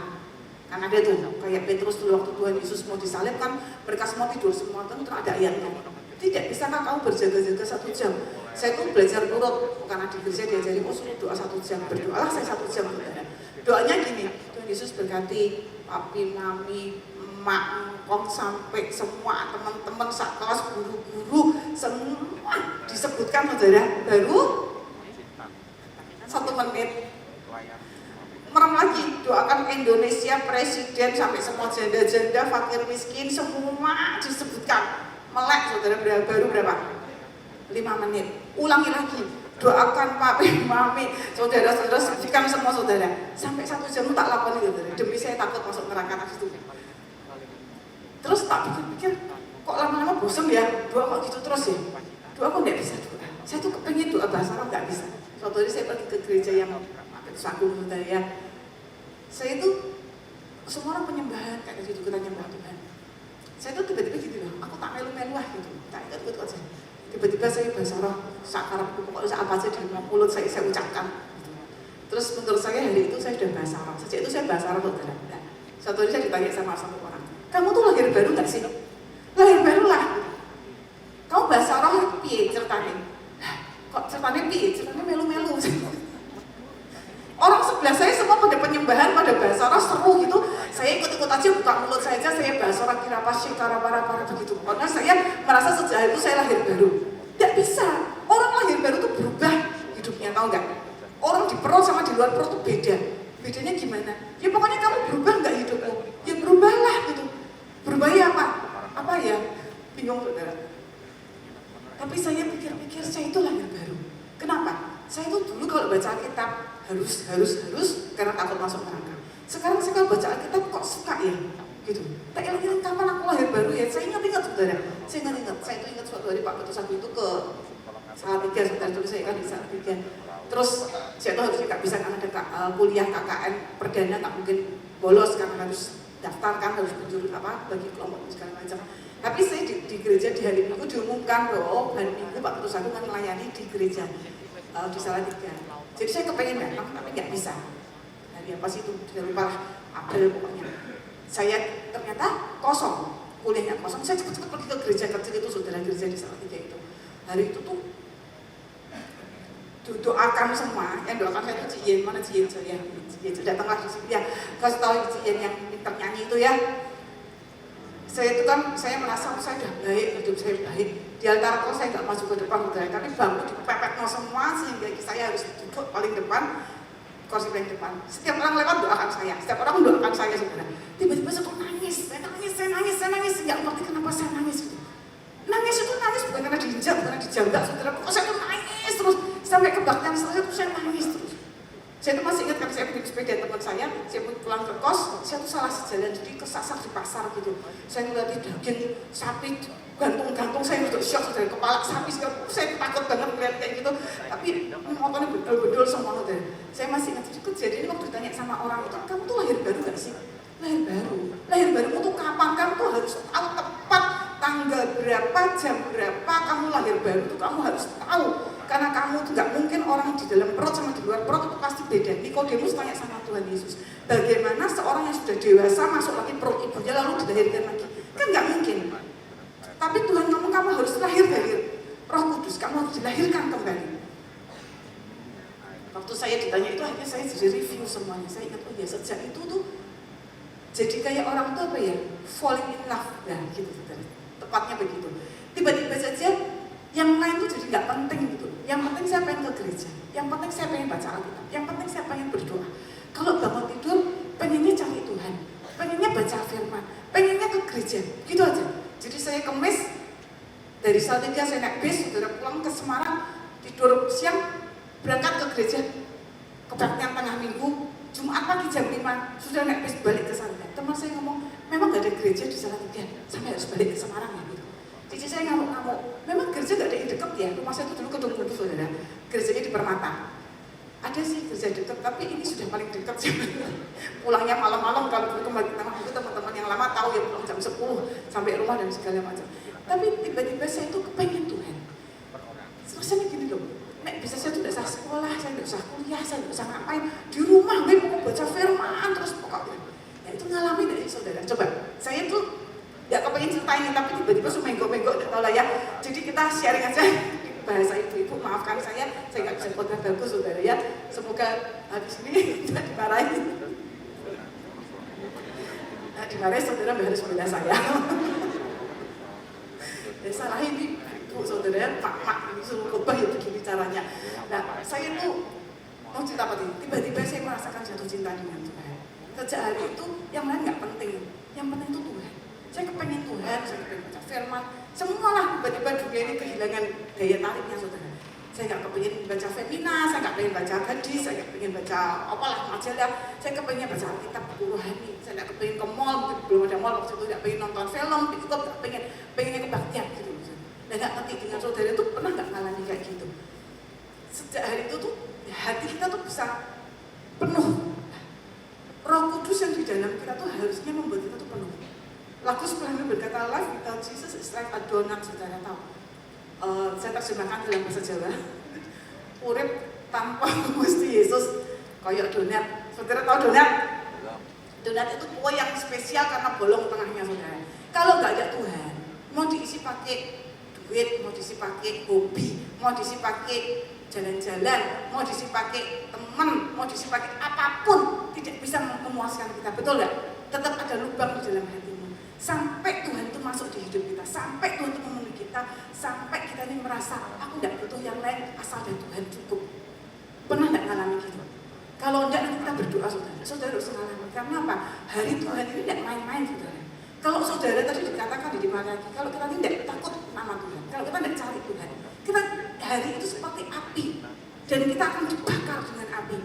Kan ada tuh kayak Petrus dulu waktu Tuhan Yesus mau disalib kan mereka semua tidur semua kan terus ada ayatnya. Tidak bisakah kamu berjaga-jaga 1 jam? Saya tuh belajar nurut, karena di gereja diajari, suruh doa 1 jam, berdoalah saya 1 jam. Doanya gini, Tuhan Yesus berkati papi, mami, emak, engkong, sampai semua teman-teman sak kelas, guru-guru, semua disebutkan saudara, baru 1 menit. Merem lagi, doakan Indonesia, presiden, sampai semua janda-janda, fakir miskin, semua disebutkan. Melek saudara baru berapa? 5 menit. Ulangi lagi. Doakan papi, mami, saudara-saudara, saksikan semua saudara. Sampai 1 jam tak lakukan itu saudara. Demi saya takut masuk neraka itu. Terus tak pikir-pikir, kok lama-lama bosan ya? Doa kok gitu terus ya? Doa kok nggak bisa doa? Saya tuh kepengen doa bahasa Arab nggak bisa. Suatu hari saya pergi ke gereja yang Sagung saudara ya. Saya itu semua orang penyembahan kayak gitu kita nyembah Tuhan. Saya tuh tiba-tiba gitu loh, aku tak melu-melu lah gitu, tak ikut-ikut aja. Tiba-tiba saya bahasa roh, sakarapku pokoknya apa aja di mulut saya ucapkan. Gitu. Terus menurut saya hari itu saya sudah bahasa roh. Sejak itu saya bahasa roh saudara. Nah, suatu hari saya ditanya sama satu orang, kamu tuh lahir baru nggak sih? Lahir baru lah. Kamu bahasa roh piye ceritanya? Kok ceritanya piye? Ceritanya melu-melu. Orang sebelah saya semua pada penyembahan, pada bahasa roh seru gitu. Saya ikut-ikut aja, buka mulut saja, saya bahasa roh kira pasir, para begitu. Karena saya merasa sejak itu saya lahir baru. Tidak bisa. Orang lahir baru itu berubah hidupnya, tahu nggak? Orang di perut sama di luar perut itu beda. Bedanya gimana? Ya pokoknya kamu berubah nggak hidupmu? Ya berubahlah gitu. Berubah ya apa? Apa ya? Bingung saudara. Tapi saya pikir-pikir, saya itu lahir baru. Kenapa? Saya itu dulu kalau baca Alkitab harus karena takut masuk neraka. Sekarang saya kalau baca Alkitab kok suka ya, gitu. Tak ingat kapan aku lahir baru ya. Saya ingat saudara. Saya ingat. Saya itu ingat suatu hari Pak Petrus aku itu ke Salatiga, sebentar dulu saya kan di Salatiga. Terus saya tuh harusnya nggak bisa karena ada kuliah KKN perdana, nggak mungkin bolos karena harus daftar kan, harus berjurut bagi kelompok segala macam. Tapi saya di gereja di hari Minggu diumumkan loh, hari Minggu Pak Petrus aku kan melayani di gereja di Salatiga. Jadi saya kepengen datang tapi nggak bisa. Hari apa sih itu? Sudah lupa lah, April pokoknya. Saya ternyata kosong, kuliahnya kosong. Saya cepet-cepet pergi ke gereja kecil itu, saudara gereja di Salatiga itu. Hari itu tuh doakan semua, yang doakan saya itu Cien, mana Cien saya? Cien datanglah di sini ya. Kasih tahu Cien yang pintar nyanyi itu ya. Saya itu kan, saya merasa saya sudah baik, hidup saya baik. Di altar kok saya nggak maju ke depan, tapi bangku dipepet semua sehingga saya harus duduk paling depan, kursi paling depan. Setiap orang lewat doakan saya, setiap orang doakan saya saudara. Tiba-tiba saya nangis, saya nangis, nggak ngerti kenapa saya nangis gitu. Nangis bukan karena diinjak, bukan karena dijambak saudara. Kok saya tuh nangis terus sampai kebaktian saya tuh saya nangis terus. Saya tuh masih ingat kan saya pergi sepeda teman saya pulang ke kos, saya tuh salah sejalan jadi kesasar di pasar gitu. Saya ngeliat daging sapi gantung, saya udah shock dari kepala sapi, saya takut banget ngeliat kayak gitu. Tapi motornya bedol semua saudara. Saya masih ingat jadi kejadian ini waktu ditanya sama orang itu, kamu tuh lahir baru gak sih? Lahir baru tuh kapan? Kamu tuh harus tahu tepat tanggal berapa, jam berapa kamu lahir baru itu kamu harus tahu. Karena kamu tuh gak mungkin orang di dalam perut sama di luar perut itu pasti beda. Nikodemus tanya sama Tuhan Yesus, bagaimana seorang yang sudah dewasa masuk lagi perut ibunya lalu dilahirkan lagi? Kan gak mungkin. Tapi Tuhan ngomong kamu harus lahir dari Roh Kudus, kamu harus dilahirkan kembali. Waktu saya ditanya itu akhirnya saya jadi review semuanya. Saya ingat, oh ya sejak itu tuh jadi kayak orang tuh apa ya, falling in love, nah gitu, tepatnya begitu. Tiba-tiba saja yang lain tuh jadi nggak penting gitu. Yang penting saya pengen ke gereja, yang penting saya pengen baca Alkitab, yang penting saya pengen berdoa. Kalau bangun tidur, pengennya cari Tuhan, pengennya baca firman, pengennya ke gereja, gitu aja. Jadi saya kemis dari Salatiga saya naik bis, saudara pulang ke Semarang, tidur siang, berangkat ke gereja, kebaktian tengah minggu, Jumat pagi jam 5, sudah naik bis balik ke Salatiga. Teman saya ngomong, memang gak ada gereja di Salatiga, sampai harus balik ke Semarang ya gitu. Jadi saya ngamuk-ngamuk, memang gereja gak ada yang deket ya, rumah saya itu dulu Kedung Kudu saudara, gerejanya di Permata. Ada sih gereja deket, tapi ini sudah paling dekat sebenarnya. Pulangnya malam-malam, kalau kembali tengah itu teman-teman yang lama tahu ya pulang jam 10 sampai rumah dan segala macam. Tapi tiba-tiba saya itu kepengen Tuhan. Rasanya gini loh, bisa saya tuh tidak usah sekolah, saya tidak usah kuliah, saya tidak usah ngapain di rumah, gue mau baca firman terus pokoknya. Ya itu ngalami dari saudara. Coba, saya tuh nggak kepengen ceritain, tapi tiba-tiba sumenggok-menggok, tidak tahu lah ya. Jadi kita sharing aja bahasa ibu-ibu, maafkan saya nggak bisa khotbah bagus saudara ya. Semoga habis ini tidak dimarahin. Nah, dimarahin saudara harus bela saya. Ya salah ini ibu saudara, mak ini suruh khotbah ya begini caranya. Nah, saya tuh mau cerita apa nih? Tiba-tiba saya merasakan jatuh cinta dengan Tuhan. Sejak hari itu yang lain nggak penting, yang penting itu Tuhan. Saya kepengen Tuhan, saya kepengen baca firman, semualah tiba-tiba dunia ini kehilangan daya tariknya saudara. Saya nggak kepengen baca Femina, saya nggak pengen baca Gadis, saya nggak pengen baca apalah majalah, saya kepengen baca Alkitab buku rohani, saya nggak kepengen ke mall, mungkin belum ada mall waktu itu, nggak pengen nonton film, itu nggak pengennya kebaktian gitu. Dan nggak ngerti dengan saudara itu pernah nggak ngalami kayak gitu. Sejak hari itu tuh hati kita tuh bisa penuh. Roh Kudus yang di dalam kita tuh harusnya membuat kita tuh penuh. Lagu sebelumnya berkata, life without Jesus is like a donut, saudara tahu. Saya terjemahkan dalam bahasa Jawa. Urip tanpa Gusti Yesus kayak donat. Saudara tahu donat? Donat itu kue yang spesial karena bolong tengahnya saudara. Kalau nggak ada Tuhan, mau diisi pakai duit, mau diisi pakai hobi, mau diisi pakai jalan-jalan, mau diisi pakai teman, mau diisi pakai apapun, tidak bisa memuaskan kita, betul nggak? Tetap ada lubang di dalam hatimu. Sampai Tuhan itu masuk di hidup kita, sampai Tuhan itu memenuhi kita, sampai kita ini merasa aku nggak butuh yang lain, asal dari Tuhan cukup. Pernah nggak ngalami gitu? Kalau enggak nanti kita berdoa saudara harus mengalami. Karena apa? Hari Tuhan ini tidak main-main saudara. Kalau saudara tadi dikatakan di mana lagi, kalau kita tidak takut nama Tuhan, kalau kita tidak cari Tuhan, hari itu seperti api dan kita akan dibakar dengan api.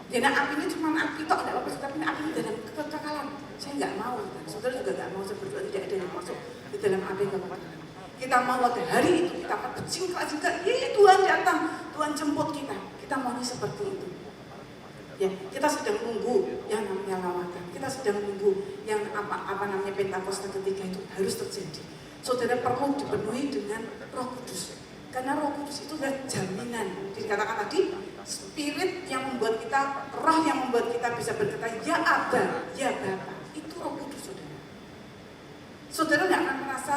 Ya, nah api ini cuma api tok, tidak apa-apa, tapi api ini dalam kekekalan. Saya nggak mau, saudara juga nggak mau, saya berdoa tidak ada yang masuk di dalam api kekekalan. Kita mau pada hari itu kita akan berjingkrak juga, Tuhan datang, Tuhan jemput kita. Kita maunya seperti itu. Ya, kita sedang menunggu yang namanya lawatan. Kita sedang menunggu yang apa namanya Pentakosta ketiga itu harus terjadi. Saudara perlu dipenuhi dengan Roh Kudus. Karena Roh Kudus itu adalah jaminan. Dikatakan tadi, spirit yang membuat kita, roh yang membuat kita bisa berkata, ya Abba, ya Bapa. Itu Roh Kudus, saudara. Saudara nggak akan merasa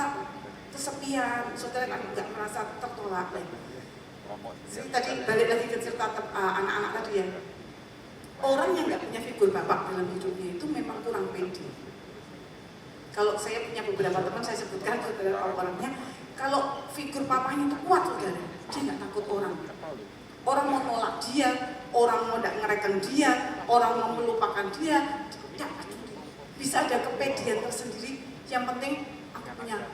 kesepian, saudara nggak merasa tertolak lagi. Tadi balik lagi ke cerita anak-anak tadi ya. Orang yang nggak punya figur bapak dalam hidupnya itu memang kurang pede. Kalau saya punya beberapa teman, saya sebutkan saudara orangnya, kalau figur papanya itu kuat saudara, dia nggak takut orang. Orang mau nolak dia, orang mau nggak ngereken dia, orang mau melupakan dia, tidak peduli. Bisa ada kepedean tersendiri. Yang penting aku punya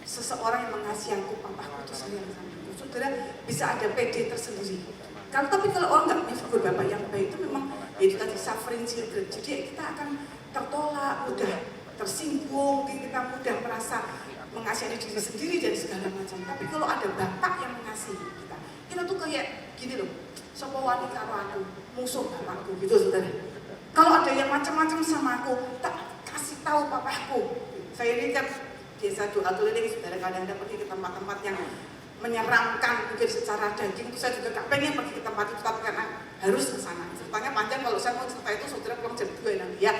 seseorang yang mengasihi aku, papaku itu sayang sama aku. Saudara bisa ada pede tersendiri. Tapi kalau orang nggak punya figur bapak yang baik itu memang ya itu tadi suffering children. Jadi kita akan tertolak, mudah tersinggung, kita mudah merasa mengasihi diri sendiri dan segala macam. Tapi kalau ada bapak yang mengasihi kita tuh kayak gini loh, sapa wani karo aku, musuh bapakku gitu saudara. Kalau ada yang macam-macam sama aku, tak kasih tahu papaku. Saya ini kan biasa doa keliling saudara, kadang-kadang pergi ke tempat-tempat yang menyeramkan mungkin secara daging, itu saya juga gak pengen pergi ke tempat itu, tapi karena harus ke sana. Ceritanya panjang, kalau saya mau cerita itu saudara pulang jam 2 nanti ya.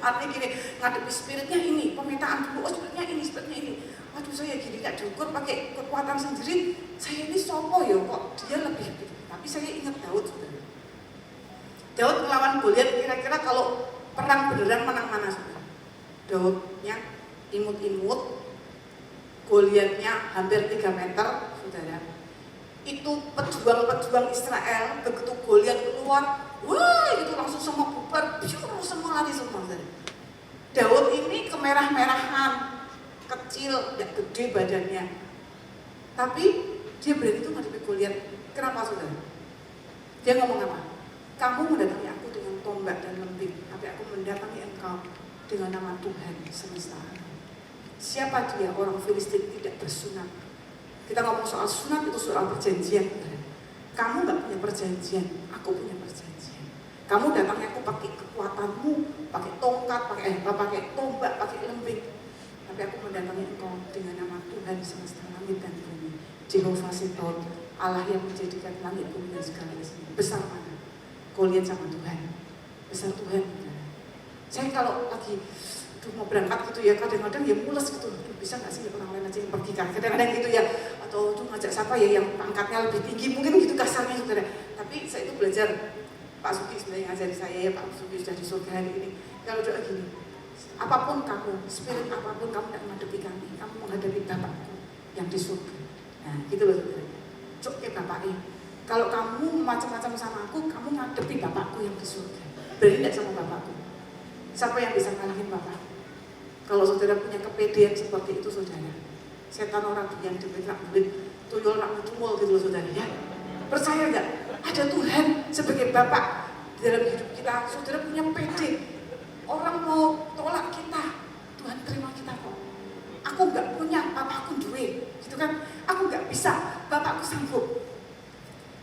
Artinya gini, ngadepi spiritnya ini, pemetaan dulu, spiritnya ini. Waduh saya gini gak diukur pakai kekuatan sendiri, saya ini sopo ya kok dia lebih gitu. Tapi saya ingat Daud saudara. Daud melawan Goliat, kira-kira kalau perang beneran menang mana saudara? Daudnya imut-imut, Goliatnya hampir 3 meter, saudara. Itu pejuang-pejuang Israel, begitu Goliat keluar, wah itu langsung semua bubar, semua lari semua, saudara. Daud ini kemerah-merahan, kecil, tidak gede badannya. Tapi dia berani itu menghadapi Goliat. Kenapa saudara? Dia ngomong apa? Kamu mendatangi aku dengan tombak dan lembing, tapi aku mendatangi engkau dengan nama Tuhan semesta alam. Siapa dia? Orang Filistin tidak bersunat. Kita ngomong soal sunat itu soal perjanjian. Kamu nggak punya perjanjian, aku punya perjanjian. Kamu datangnya aku pakai kekuatanmu, pakai tongkat, pakai tombak, pakai lembing. Tapi aku mendatangi engkau dengan nama Tuhan semesta langit dan bumi. Jehovah Sidon, Allah yang menjadikan langit bumi dan segala isinya. Besar mana? Kau lihat sama Tuhan. Besar Tuhan. Saya kalau lagi mau berangkat gitu ya, kadang-kadang ya mules gitu, bisa nggak sih orang lain aja yang pergi kan, kadang-kadang gitu ya, atau tuh ngajak siapa ya yang pangkatnya lebih tinggi, mungkin gitu kasarnya saudara. Tapi saya itu belajar, Pak Suki sebenarnya ngajari saya ya, Pak Suki sudah di surga hari ini, kalau doa gini, apapun kamu, spirit apapun kamu tidak menghadapi kami, kamu menghadapi Bapakku yang di surga. Nah gitu loh saudara, cuk ke Bapaknya. Kalau kamu macam-macam sama aku, kamu menghadapi Bapakku yang di surga. Berani tidak sama Bapakku? Siapa yang bisa ngalahin Bapak? Kalau saudara punya kepedean seperti itu saudara, setan orang yang dibentak bulit, tuyul nak muncul gitu loh saudara ya. Percaya nggak? Ada Tuhan sebagai Bapak di dalam hidup kita. Saudara punya pede. Orang mau tolak kita, Tuhan terima kita kok. Aku nggak punya, Bapakku duwe, gitu kan? Aku nggak bisa, Bapakku sanggup.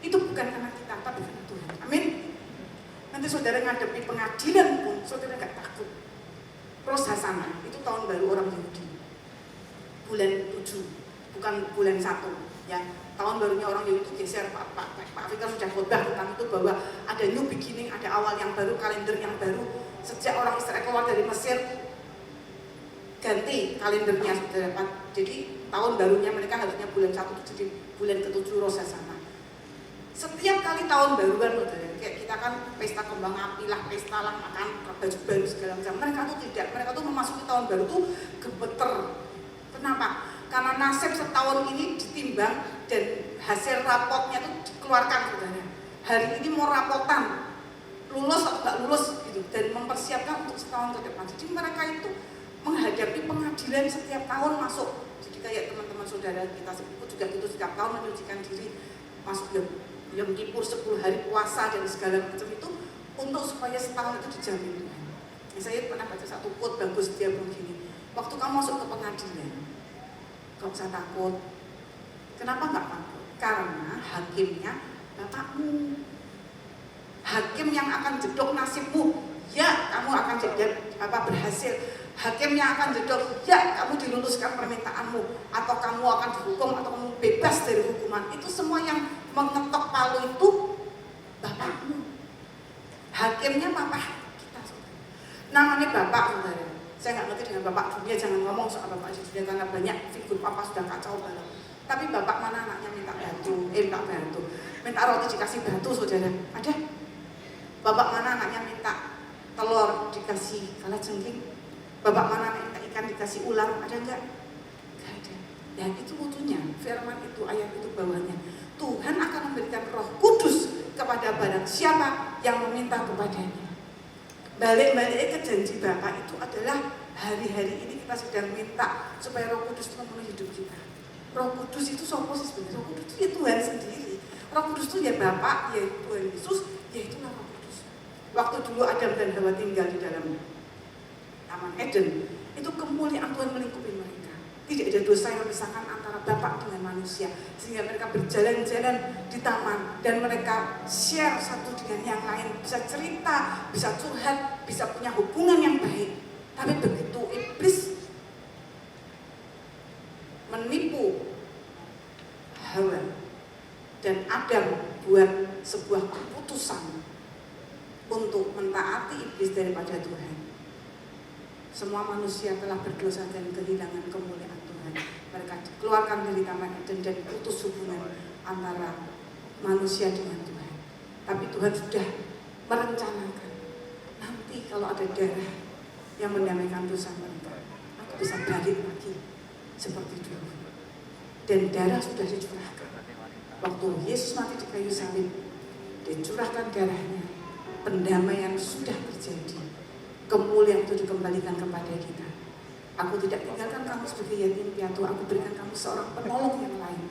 Itu bukan karena kita, tapi karena Tuhan. Amin. Nanti saudara ngadepi pengadilan pun, saudara nggak takut. Rosh Hashanah, itu tahun baru orang Yahudi. Bulan 7, bukan bulan 1 ya. Tahun barunya orang Yahudi itu geser, Pak Fikar sudah khotbah tentang itu bahwa ada new beginning, ada awal yang baru, kalender yang baru. Sejak orang Israel keluar dari Mesir, ganti kalendernya saudara Pak. Jadi tahun barunya mereka harusnya bulan 1 itu jadi bulan ke-7 Rosh Hashanah. Setiap kali tahun baruan saudara, kayak kita kan pesta kembang api lah, pesta lah, makan baju baru segala macam. Mereka tuh tidak, mereka tuh memasuki tahun baru tuh gemeter. Kenapa? Karena nasib setahun ini ditimbang dan hasil rapotnya tuh dikeluarkan saudara. Hari ini mau rapotan, lulus atau nggak lulus gitu, dan mempersiapkan untuk setahun ke depan. Jadi mereka itu menghadapi pengadilan setiap tahun masuk. Jadi kayak teman-teman saudara kita sebut juga itu setiap tahun menyucikan diri, masuk Yom Kippur 10 hari puasa dan segala macam itu untuk supaya setahun itu dijamin Tuhan. Saya pernah baca satu quote bagus, dia bilang gini, waktu kamu masuk ke pengadilan, gak usah takut. Kenapa gak takut? Karena hakimnya bapakmu, hakim yang akan jedok nasibmu. Ya, kamu akan berhasil. Hakim yang akan jedok, ya kamu diluluskan permintaanmu, atau kamu akan dihukum, atau kamu bebas dari hukuman. Itu semua yang mengetok palu itu bapakmu. Hakimnya bapak kita, saudara. Namanya bapak, saudara. Saya nggak ngerti dengan bapak dunia, jangan ngomong soal bapak di dunia karena banyak figur papa sudah kacau balau. Tapi bapak mana anaknya minta roti dikasih batu, saudara? Ada? Bapak mana anaknya minta telur dikasih kalajengking? Bapak mana minta ikan dikasih ular? Ada enggak? Enggak ada. Dan itu mutunya, firman itu, ayat itu bawahnya. Tuhan akan memberikan Roh Kudus kepada barang siapa yang meminta kepadanya. Balik-balik ke janji Bapak itu adalah hari-hari ini kita sedang minta supaya Roh Kudus itu memenuhi hidup kita. Roh Kudus itu sopo sih sebenarnya? Roh Kudus itu ya Tuhan sendiri. Roh Kudus itu ya Bapak, ya Tuhan Yesus, ya itulah Roh Kudus. Waktu dulu Adam dan Hawa tinggal di dalam Taman Eden, itu kemuliaan Tuhan melingkupi mereka. Tidak ada dosa yang memisahkan antara Bapak dengan manusia, sehingga mereka berjalan-jalan di taman dan mereka share satu dengan yang lain, bisa cerita, bisa curhat, bisa punya hubungan yang baik. Tapi begitu iblis menipu Hawa dan Adam buat sebuah keputusan untuk mentaati iblis daripada Tuhan, semua manusia telah berdosa dan kehilangan kemuliaan Tuhan. Mereka dikeluarkan dari Taman Eden dan putus hubungan antara manusia dengan Tuhan. Tapi Tuhan sudah merencanakan, nanti kalau ada darah yang mendamaikan dosa mereka, aku bisa balik lagi seperti dulu. Dan darah sudah dicurahkan. Waktu Yesus mati di kayu salib, dicurahkan darahnya, pendamaian sudah terjadi. Kemuliaan itu dikembalikan kepada kita. Aku tidak tinggalkan kamu sebagai yatim piatu, aku berikan kamu seorang penolong yang lain.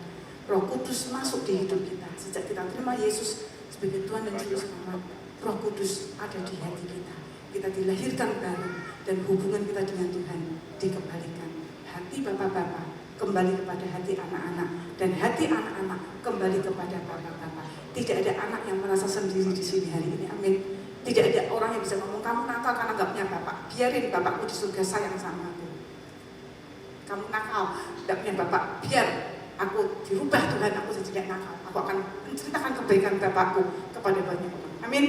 Roh Kudus masuk di hidup kita. Sejak kita terima Yesus sebagai Tuhan dan Juru Selamat, Roh Kudus ada di hati kita. Kita dilahirkan baru dan hubungan kita dengan Tuhan dikembalikan. Hati bapak-bapak kembali kepada hati anak-anak, dan hati anak-anak kembali kepada bapak-bapak. Tidak ada anak yang merasa sendiri di sini hari ini. Amin. Tidak ada orang yang bisa ngomong kamu nakal karena gak punya bapak. Biarin bapakmu di surga sayang sama aku. Kamu nakal, gak punya bapak. Biar aku dirubah Tuhan, aku jadi nakal. Aku akan menceritakan kebaikan bapakku kepada banyak orang. Amin.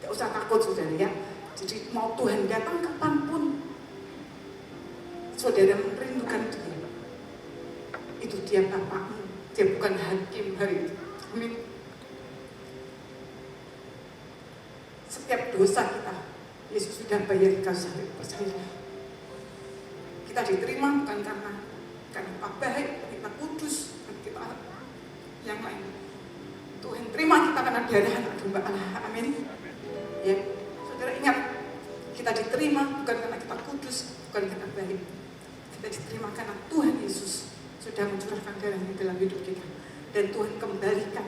Gak usah takut saudara ya. Jadi mau Tuhan datang kapanpun, saudara merindukan dia. Itu dia bapakmu. Dia bukan hakim hari itu. Amin. Setiap dosa kita, Yesus sudah bayar di kayu salib. Percayalah. Kita diterima bukan karena kita baik, kita kudus, kita yang lain. Tuhan terima kita karena darah anak domba Allah. Amin. Ya, saudara ingat, kita diterima bukan karena kita kudus, bukan karena baik. Kita diterima karena Tuhan Yesus sudah mencurahkan darahnya dalam hidup kita, dan Tuhan kembalikan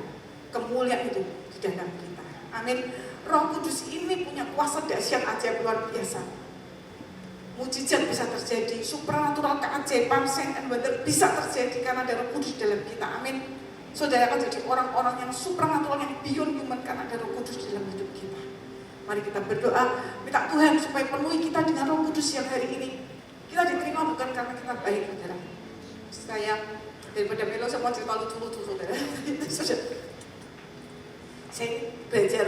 kemuliaan itu di dalam kita. Amin. Roh Kudus ini punya kuasa dahsyat ajaib luar biasa. Mujizat bisa terjadi, supernatural keajaiban, sign and wonder bisa terjadi karena ada Roh Kudus dalam kita. Amin. Saudara akan jadi orang-orang yang supernatural, yang beyond human karena ada Roh Kudus dalam hidup kita. Mari kita berdoa, minta Tuhan supaya penuhi kita dengan Roh Kudus yang hari ini. Kita diterima bukan karena kita baik, saudara. Saya daripada melo semua cerita lucu-lucu, saudara. Saya belajar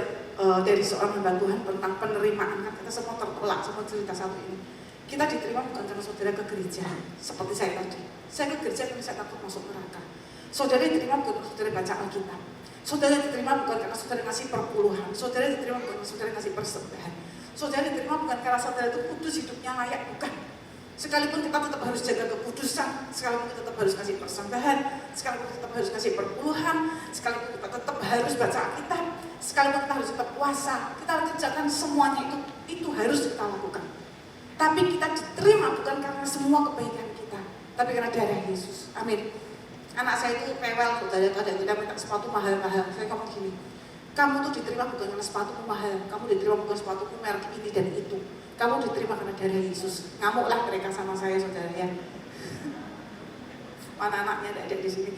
dari seorang hamba Tuhan tentang penerimaan. Kan kita semua tertolak, semua cerita satu ini. Kita diterima bukan karena saudara ke gereja, seperti saya tadi. Saya ke gereja karena saya takut masuk neraka. Saudara diterima bukan karena saudara baca Alkitab. Saudara diterima bukan karena saudara ngasih perpuluhan. Saudara diterima bukan karena saudara ngasih persembahan. Saudara diterima bukan karena saudara itu kudus, hidupnya layak, bukan. Sekalipun kita tetap harus jaga kekudusan, sekalipun kita tetap harus kasih persembahan, sekalipun kita tetap harus kasih perpuluhan, sekalipun kita tetap harus baca Alkitab, sekalipun kita harus tetap puasa, kita harus kerjakan semuanya itu harus kita lakukan. Tapi kita diterima bukan karena semua kebaikan kita, tapi karena darah Yesus. Amin. Anak saya itu rewel, saudara, kadang kita minta sepatu mahal-mahal. Saya ngomong gini, kamu tuh diterima bukan karena sepatu mahal, kamu diterima bukan sepatu merek ini dan itu. Kamu diterima karena darah Yesus. Ngamuklah mereka sama saya, saudara ya. Mana anaknya ada di sini.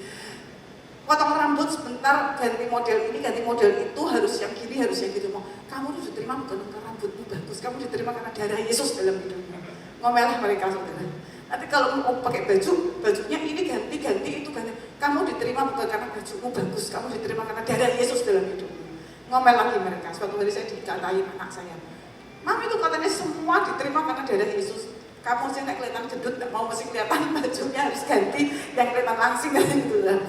Potong rambut sebentar, ganti model ini, ganti model itu, harus yang gini, harus yang gitu. Kamu tuh diterima bukan karena rambutmu bagus, kamu diterima karena darah Yesus dalam hidupmu. Ngomelah mereka, saudara. Nanti kalau mau pakai baju, bajunya ini ganti, itu ganti. Kamu diterima bukan karena bajumu bagus, kamu diterima karena darah Yesus dalam hidupmu. Ngomel lagi mereka. Suatu hari saya dikatain anak saya, Mami itu katanya semua diterima karena darah Yesus. Kamu sih nggak kelihatan gendut, nggak mau mesti kelihatan, bajunya harus ganti, yang kelihatan langsing kan gitu lah.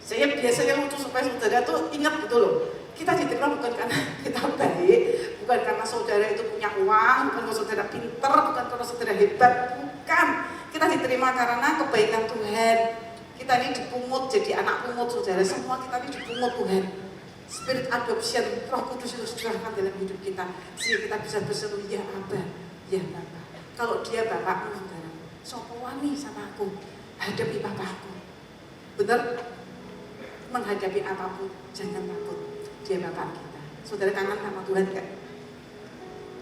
Saya biasanya lucu supaya saudara tuh ingat gitu loh. Kita diterima bukan karena kita baik, bukan karena saudara itu punya uang, bukan karena saudara pinter, bukan karena saudara hebat, bukan. Kita diterima karena kebaikan Tuhan. Kita ini dipungut jadi anak pungut, saudara. Semua kita ini dipungut Tuhan. Spirit adoption, Roh Kudus itu curahkan dalam hidup kita, sehingga kita bisa berseru, ya Aba, ya Bapa. Kalau dia bapakmu, saudara, sopo wani sama aku, hadapi papaku. Bener? Menghadapi apapun, jangan takut. Dia Bapak kita. Saudara kangen sama Tuhan gak?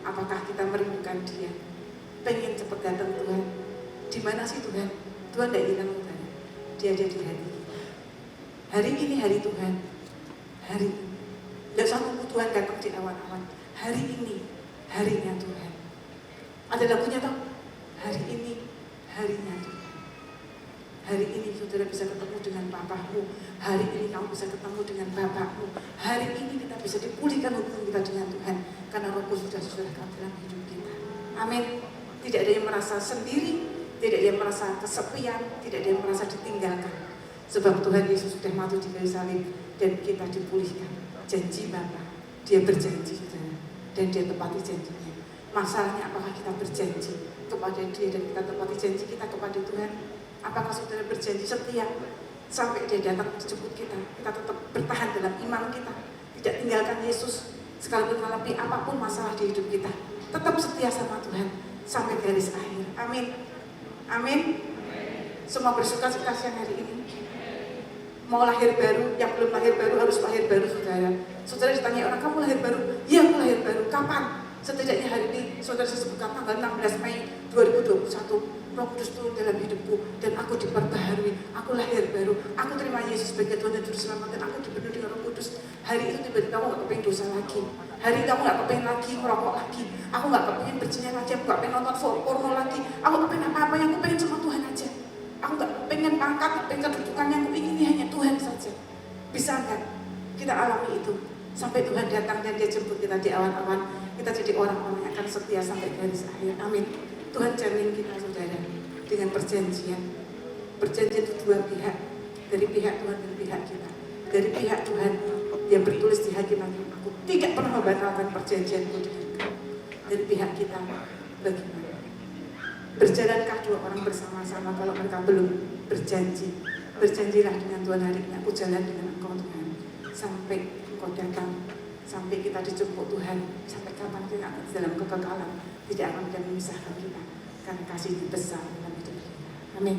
Apakah kita merindukan Dia? Pengen cepat datang Tuhan? Di mana sih Tuhan? Tuhan tidak hilang, saudara. Dia ada di hati kita. Hari ini hari Tuhan. Hari ini. Tidak usah nunggu Tuhan datang di awan-awan. Hari ini harinya Tuhan. Ada lagunya tau? Hari ini harinya Tuhan. Hari ini saudara bisa ketemu dengan papamu. Hari ini kamu bisa ketemu dengan bapakmu. Hari ini kita bisa dipulihkan hubungan kita dengan Tuhan. Karena Roh Kudus sudah dalam hidup kita. Amin. Tidak ada yang merasa sendiri, tidak ada yang merasa kesepian, tidak ada yang merasa ditinggalkan. Sebab Tuhan Yesus sudah mati di kayu salib dan kita dipulihkan. Janji Bapa, Dia berjanji, saudara, dan Dia tepati janjinya. Masalahnya apakah kita berjanji kepada Dia dan kita tepati janji kita kepada Tuhan? Apakah saudara berjanji setia sampai Dia datang menjemput kita? Kita tetap bertahan dalam iman kita, tidak tinggalkan Yesus sekalipun mengalami apapun masalah di hidup kita. Tetap setia sama Tuhan sampai garis akhir. Amin. Amin. Semua bersuka-suka siang hari ini. Mau lahir baru, yang belum lahir baru harus lahir baru, saudara. Saudara ditanya orang, kamu lahir baru? Iya, aku lahir baru. Kapan? Setidaknya hari ini, saudara saya sebutkan tanggal 16 Mei 2021. Roh Kudus turun dalam hidupku dan aku diperbaharui, aku lahir baru, aku terima Yesus sebagai Tuhan dan Juru Selamat dan aku dipenuhi dengan Roh Kudus. Hari itu tiba-tiba aku gak kepengen dosa lagi, hari itu aku gak kepengen lagi merokok lagi, aku gak kepengen bercina lagi, aku gak pengen nonton porno lagi, aku gak pengen apa-apa, yang aku pengen cuma Tuhan aja. Aku gak pengen pangkat, gak pengen kedudukan, yang aku ingin hanya Tuhan saja. Bisa kan kita alami itu sampai Tuhan datang dan Dia jemput kita di awan-awan, kita jadi orang-orang yang akan setia sampai garis akhir. Amin. Tuhan jamin kita, saudara, dengan perjanjian. Perjanjian itu dua pihak, dari pihak Tuhan dan pihak kita. Dari pihak Tuhan yang bertulis di Hakim-Hakim, aku tidak pernah membatalkan perjanjianku dengan kamu. Dari pihak kita, bagaimana? Berjalankah dua orang bersama-sama kalau mereka belum berjanji? Berjanjilah dengan Tuhan hari ini, aku jalan dengan Engkau Tuhan sampai Engkau datang, sampai kita dijemput Tuhan, sampai kapan kita akan dalam kekekalan. Tidak akan memisahkan kita karena kasih besar dalam hidup kita. Amin.